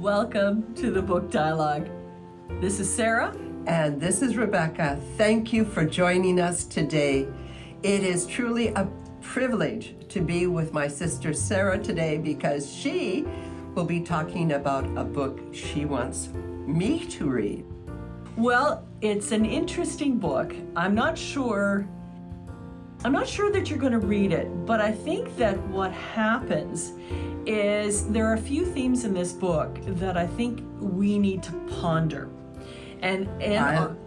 Welcome to the Book Dialogue. This is Sarah. And this is Rebecca. Thank you for joining us today. It is truly a privilege to be with my sister Sarah today because she will be talking about a book she wants me to read. Well, it's an interesting book. I'm not sure that you're going to read it, but I think that what happens is there are a few themes in this book that I think we need to ponder. And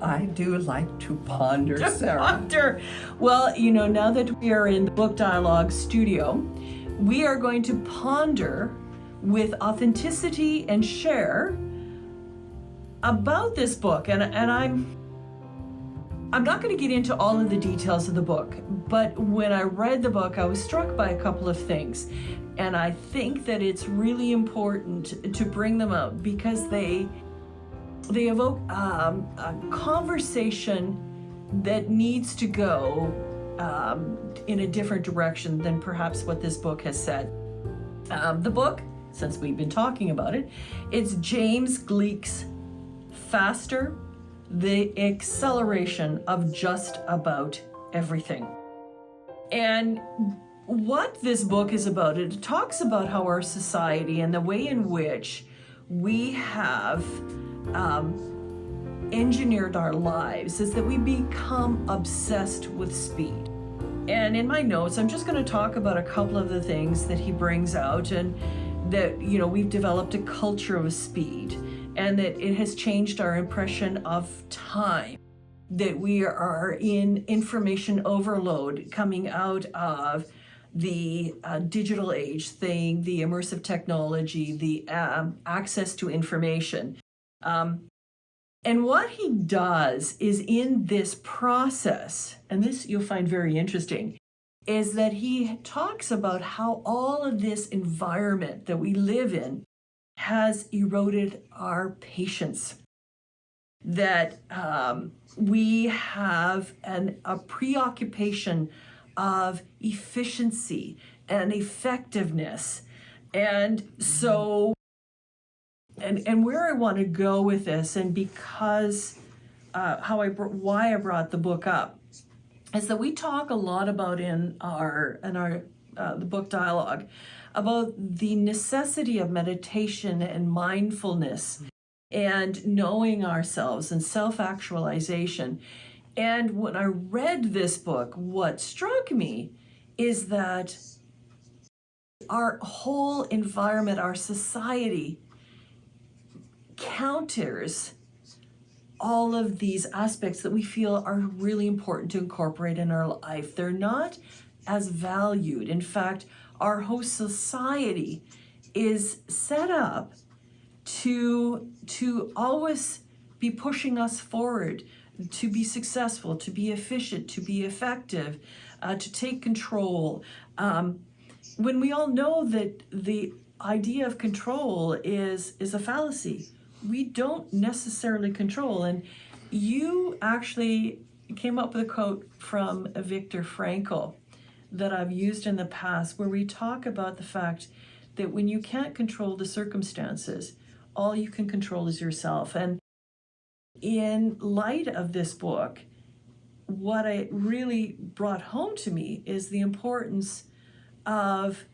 I do like to ponder, Sarah. Ponder. Well, now that we are in the Book Dialogue studio, we are going to ponder with authenticity and share about this book. And I'm not going to get into all of the details of the book, but when I read the book, I was struck by a couple of things. And I think that it's really important to bring them out because they evoke a conversation that needs to go in a different direction than perhaps what this book has said. The book, since we've been talking about it, it's James Gleick's Faster, the Acceleration of Just About Everything. And what this book is about, it talks about how our society and the way in which we have engineered our lives is that we become obsessed with speed. And in my notes, I'm just going to talk about a couple of the things that he brings out, and that, we've developed a culture of speed, and that it has changed our impression of time, that we are in information overload coming out of the digital age thing, the immersive technology, the access to information. And what he does is in this process, and this you'll find very interesting, is that he talks about how all of this environment that we live in has eroded our patience. That we have a preoccupation of efficiency and effectiveness. And so, and where I want to go with this, and because why I brought the book up, is that we talk a lot about in the book dialogue about the necessity of meditation and mindfulness and knowing ourselves and self-actualization. And when I read this book, what struck me is that our whole environment, our society, counters all of these aspects that we feel are really important to incorporate in our life. They're not as valued. In fact, our whole society is set up to always be pushing us forward, to be successful, to be efficient, to be effective, to take control. When we all know that the idea of control is a fallacy. We don't necessarily control. And you actually came up with a quote from Viktor Frankl that I've used in the past, where we talk about the fact that when you can't control the circumstances, all you can control is yourself. And in light of this book, what it really brought home to me is the importance of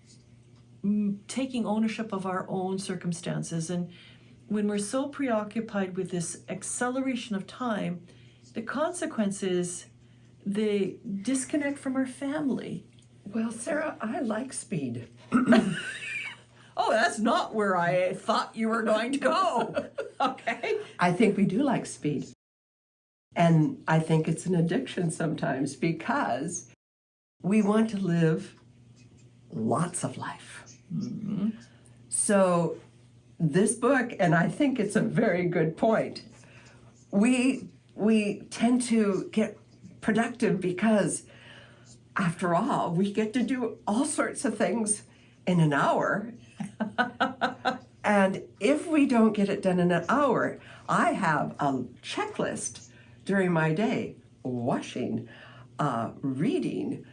taking ownership of our own circumstances. And when we're so preoccupied with this acceleration of time, the consequence is the disconnect from our family. Well, Sarah, I like speed. Oh, that's not where I thought you were going to go. Okay. I think we do like speed. And I think it's an addiction sometimes because we want to live lots of life. Mm-hmm. So this book, and I think it's a very good point, we tend to get productive because, after all, we get to do all sorts of things in an hour. And if we don't get it done in an hour, I have a checklist during my day: washing, reading,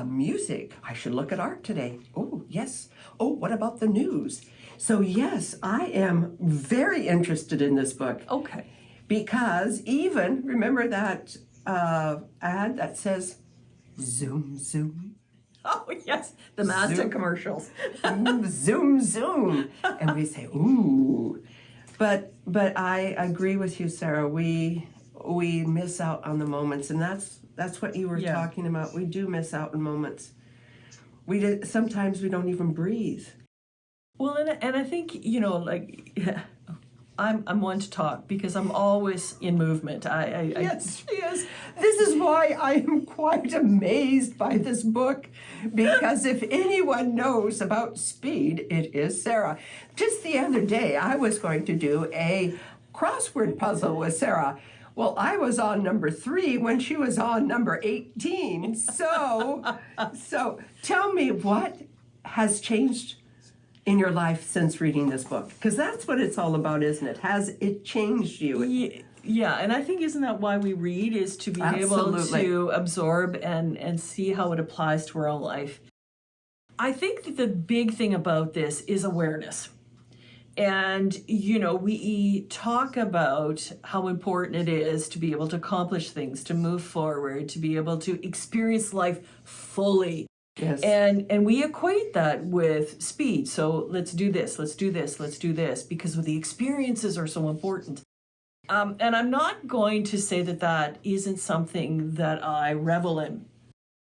Music. I should look at art today. Oh, yes. Oh, what about the news? So, yes, I am very interested in this book. Okay. Because even, remember that ad that says, zoom, zoom? Oh, yes, the Mazda Zoom. commercials. Zoom, zoom. And we say, ooh. But I agree with you, Sarah. We miss out on the moments, and that's what you were talking about. We do miss out on moments. Sometimes we don't even breathe. Well, and I think, I'm one to talk because I'm always in movement. Yes, she is. This is why I am quite amazed by this book, because if anyone knows about speed, it is Sarah. Just the other day, I was going to do a crossword puzzle with Sarah. Well, I was on number 3 when she was on number 18. So tell me, what has changed in your life since reading this book? Because that's what it's all about, isn't it? Has it changed you? Yeah, and I think isn't that why we read, is to be able to absorb and see how it applies to our own life. I think that the big thing about this is awareness. And, we talk about how important it is to be able to accomplish things, to move forward, to be able to experience life fully. Yes. And we equate that with speed. So let's do this, let's do this, let's do this, because the experiences are so important. And I'm not going to say that isn't something that I revel in,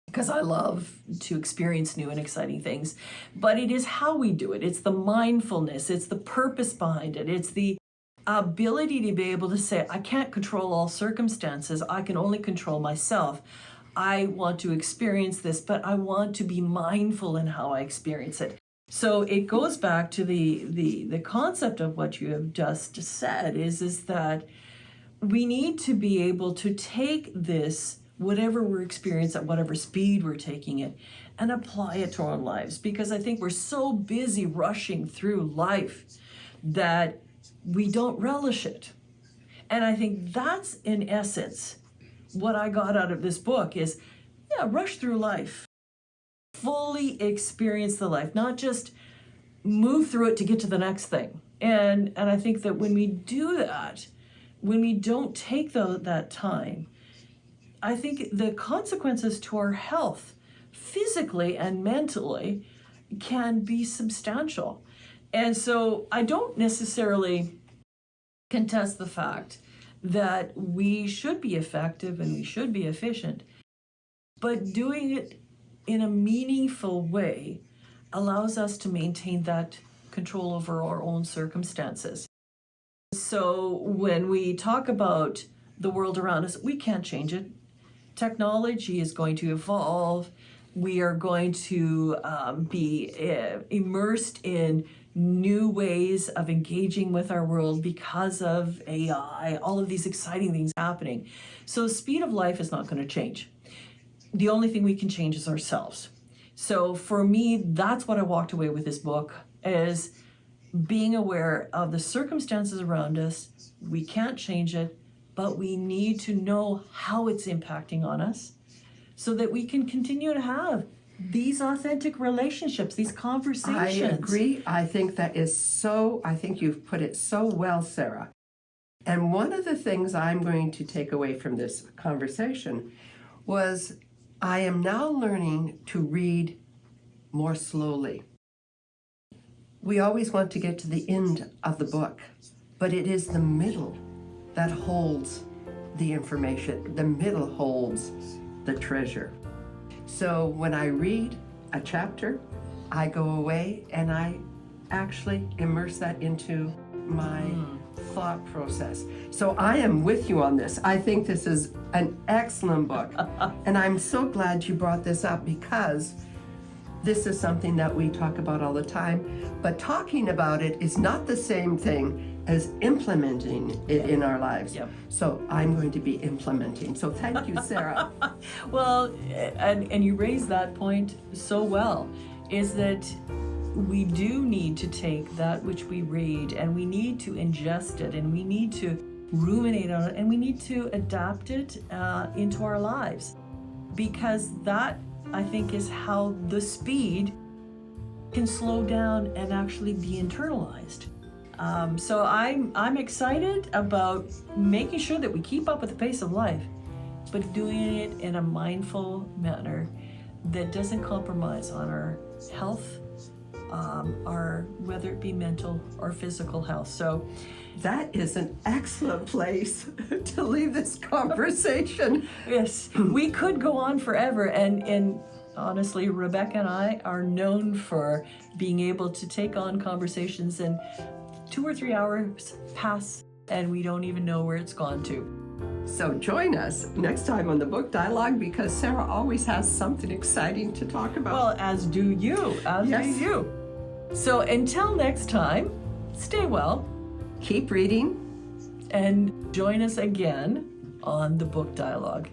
because I love to experience new and exciting things. But it is how we do it. It's the mindfulness, it's the purpose behind it, it's the ability to be able to say, I can't control all circumstances, I can only control myself. I want to experience this, but I want to be mindful in how I experience it. So it goes back to the concept of what you have just said, is that we need to be able to take this, whatever we're experiencing, at whatever speed we're taking it, and apply it to our lives. Because I think we're so busy rushing through life that we don't relish it. And I think that's, in essence, what I got out of this book is, rush through life. Fully experience the life, not just move through it to get to the next thing. And I think that when we do that, when we don't take that time, I think the consequences to our health, physically and mentally, can be substantial. And so I don't necessarily contest the fact that we should be effective and we should be efficient, but doing it in a meaningful way allows us to maintain that control over our own circumstances. So when we talk about the world around us, we can't change it. Technology is going to evolve. We are going to be immersed in new ways of engaging with our world because of AI, all of these exciting things happening. So the speed of life is not going to change. The only thing we can change is ourselves. So for me, that's what I walked away with this book, is being aware of the circumstances around us. We can't change it, but we need to know how it's impacting on us so that we can continue to have these authentic relationships, these conversations. I agree. I think you've put it so well, Sarah. And one of the things I'm going to take away from this conversation was I am now learning to read more slowly. We always want to get to the end of the book, but it is the middle that holds the information. The middle holds the treasure. So when I read a chapter, I go away and I actually immerse that into my thought process. So I am with you on this. I think this is an excellent book. And I'm so glad you brought this up, because this is something that we talk about all the time. But talking about it is not the same thing as implementing it in our lives. Yep. So I'm going to be implementing. So thank you, Sarah. Well, and you raised that point so well, is that we do need to take that which we read and we need to ingest it and we need to ruminate on it and we need to adapt it into our lives, because that I think, is how the speed can slow down and actually be internalized. So I'm excited about making sure that we keep up with the pace of life, but doing it in a mindful manner that doesn't compromise on our health, our, whether it be mental or physical health. So that is an excellent place to leave this conversation. yes, we could go on forever, and honestly, Rebecca and I are known for being able to take on conversations and 2 or 3 hours pass and we don't even know where it's gone to. So join us next time on the Book Dialogue, because Sarah always has something exciting to talk about. Well, as do you, Yes. do you. So until next time, stay well Keep reading. and join us again on the Book Dialogue.